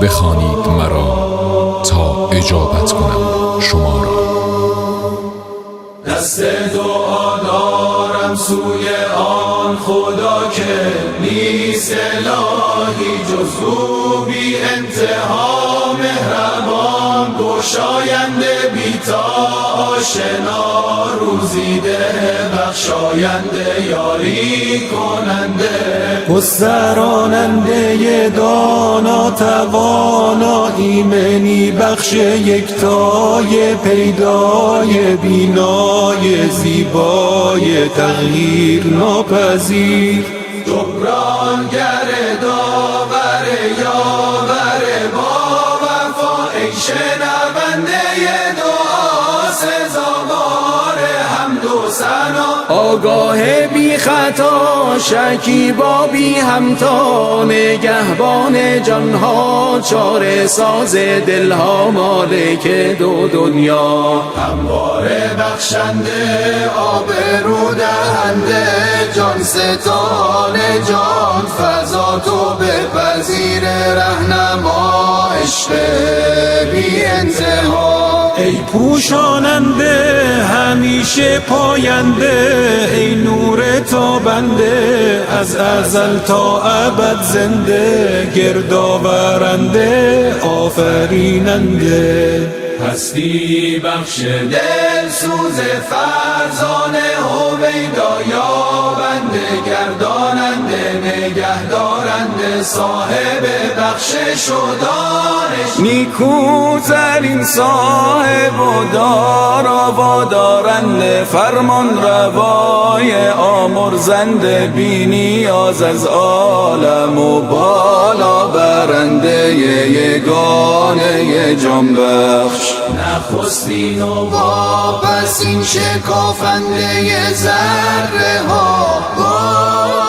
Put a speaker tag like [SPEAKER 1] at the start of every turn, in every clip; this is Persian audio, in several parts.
[SPEAKER 1] بخوانید مرا تا اجابت کنم شما را.
[SPEAKER 2] دست دعا دارم سوی آن خدا که نیست الهی جز او، بی انتها مهربان، گشاینده بی تا آشنا، روزیده بخشاینده یاری کننده، گستراننده دانا توانا، ایمنی بخش یکتای پیدای بینای زیبای تغییر ناپذیر، جبرانگر داور یاور با وفا، ای شنونده دعا سزاوار حمد و ثنا، آگاه بی خطا شکیبا بی همتا، نگهبان جانها چاره ساز دلها، مالک دو دنیا، همواره بخشنده آبرو دهنده، جان ستان جان فضا تو بپذیر، رهنما عشق بی انتها، ای پوشاننده همیشه پاینده، ای نور تابنده از ازل تا ابد زنده، گردآورنده آفریننده، هستی بخش دل سوز فرزانه، هویدا یابنده گرداننده نگهدارنده، صاحب بخشش و دانش، نیکوترین صاحب و دارا و دارنده، فرمان روای آمرزنده، بی نیاز از عالم و بالا برنده، یگانه جان بخش، نخستین و واپسین شکافنده ذره ها، بالا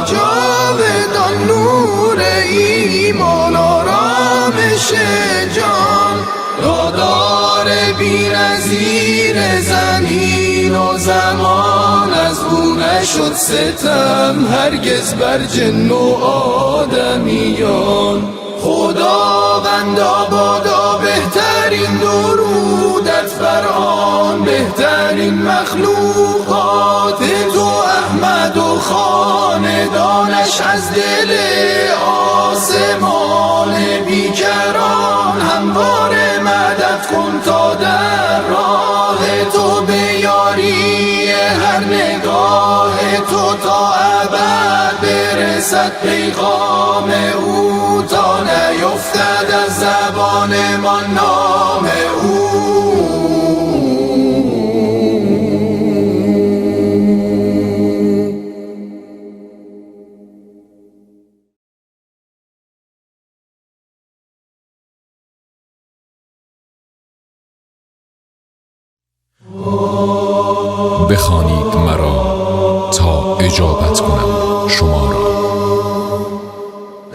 [SPEAKER 2] جاودان نور ایمان آرامش جان، دادار بی‌نظیر زمین و زمان، از او نشد ستم هرگز بر جن و آدمیان، خداوندا بادا بهترین درودت بر آن بهترین مخلوقات تو، احمد و خاندانش از دل آسمان بیکران، همواره مدد کن تا در راه تو بیاری، هر نگاه تو تا ابد برسد پیغام او، تا نیفتد از زبان ما نام او.
[SPEAKER 1] بخوانید مرا تا اجابت کنم شما را.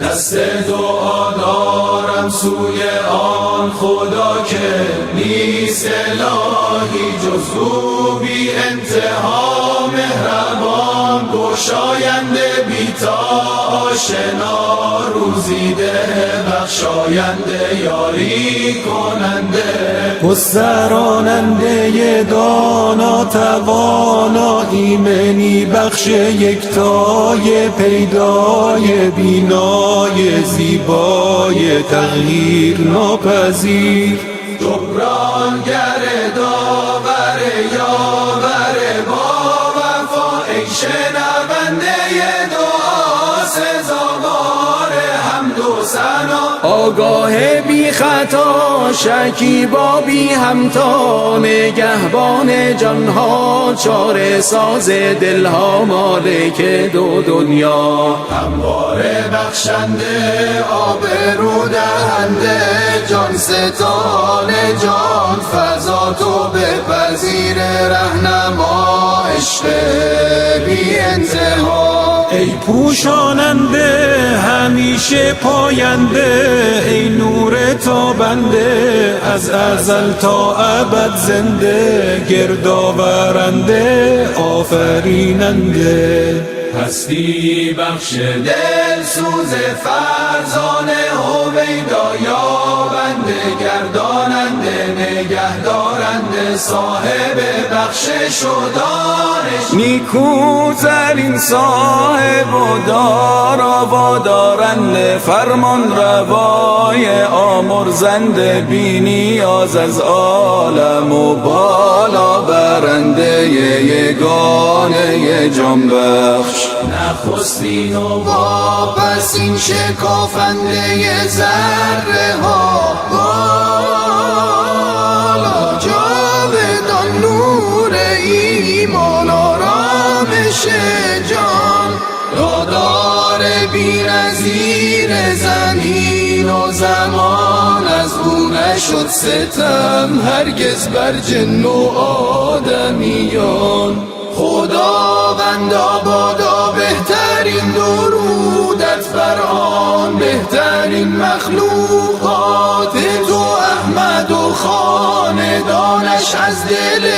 [SPEAKER 2] دست دعا دارم سوی آن خدا که نیست الهی جز او، بی انتها مهربان، گشاینده بی تا آشنا، روزیده بخشاینده یاری کننده، گستراننده دانا توانا، ایمنی بخش یکتای پیدای بینای زیبای تغییر ناپذیر، جبرانگر داور یاور با وفا، ای شنونده دعا سزاوار حمد و ثنا، آگاه بی خطا شکیبا بی همتا، نگهبان جانها چاره ساز دلها، مالک دو دنیا، همواره بخشنده آبرو دهنده، جان ستان جان فضا تو بپذیر، رهنما عشق بی انتها، ای پوشاننده همیشه پاینده، ای نور تابنده از ازل تا ابد زنده، گردآورنده آفریننده، هستی بخش دل سوز فرزانه هویدا یابنده گرداننده نگهدارنده صاحب بخشش و دانش
[SPEAKER 3] نیکوترین صاحب و دارا و دارنده فرمان روای آمرزنده بی نیاز از عالم و بالا برنده یگانه جان بخش
[SPEAKER 2] نخستین و واپسین شکافنده ذره ها بالا جاودان نور ایمان آرامش جان دادار بی‌نظیر زمین و زمان از او نشد ستم هرگز بر جن و آدمیان خداوندا بادا بهترین درودت بر آن بهترین مخلوقات تو احمد و خاندانش از دل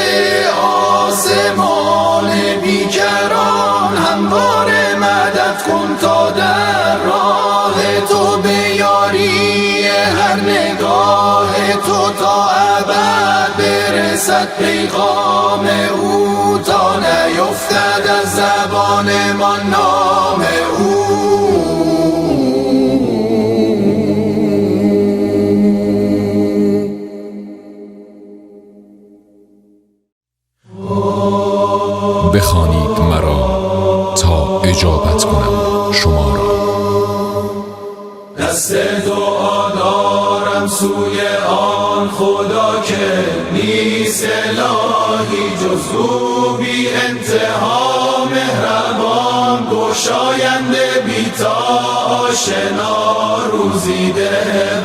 [SPEAKER 2] آسمان بیکران همواره مدد کن تا در راه تو بیاری هر نگاه تو تا ابد برسد پیغام او تا نیفتد از زبان ما نام او
[SPEAKER 1] بخوانید مرا تا اجابت کنم شما را.
[SPEAKER 2] دست دعا دارم سوی آن خدا که نیست الهی جز او بی انتها مهربان گشاینده بی تا آشنا روزیده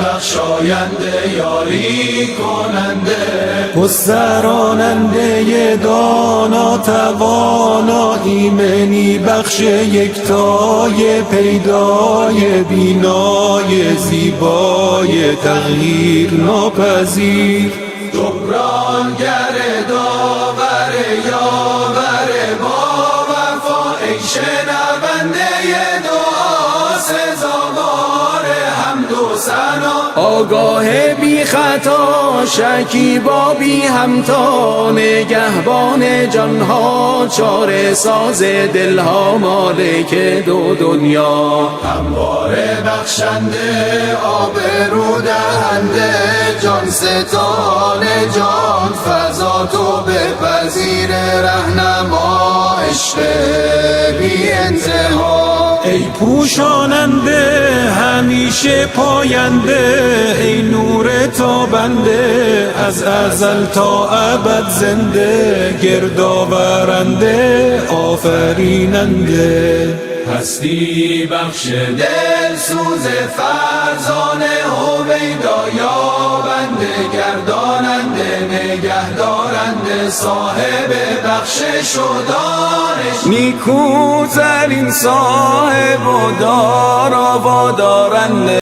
[SPEAKER 2] بخشاینده یاری کننده گستراننده دانا توانا ایمنی بخش یکتای پیدای بینای زیبای تغییر ناپذیر جبرانگر داور یاور با وفا ای شنونده دعا سزاوار حمد و ثنا
[SPEAKER 3] آگاه بی خطا شکیبا بی همتا نگهبان جانها چاره ساز دلها مالک دو دنیا
[SPEAKER 2] همواره بخشنده آبرو دهنده جان ستان جان فضا تو بپذیر رهنما عشق بی انتها ای پوشاننده همیشه پاینده ای نور تابنده از ازل تا ابد زنده گردآورنده آفریننده هستی بخش دل سوز فرزانه هویدا یابنده گرداننده نگهدارنده صاحب بخشش و دانش
[SPEAKER 3] نیکوترین صاحب و دارا و دارنده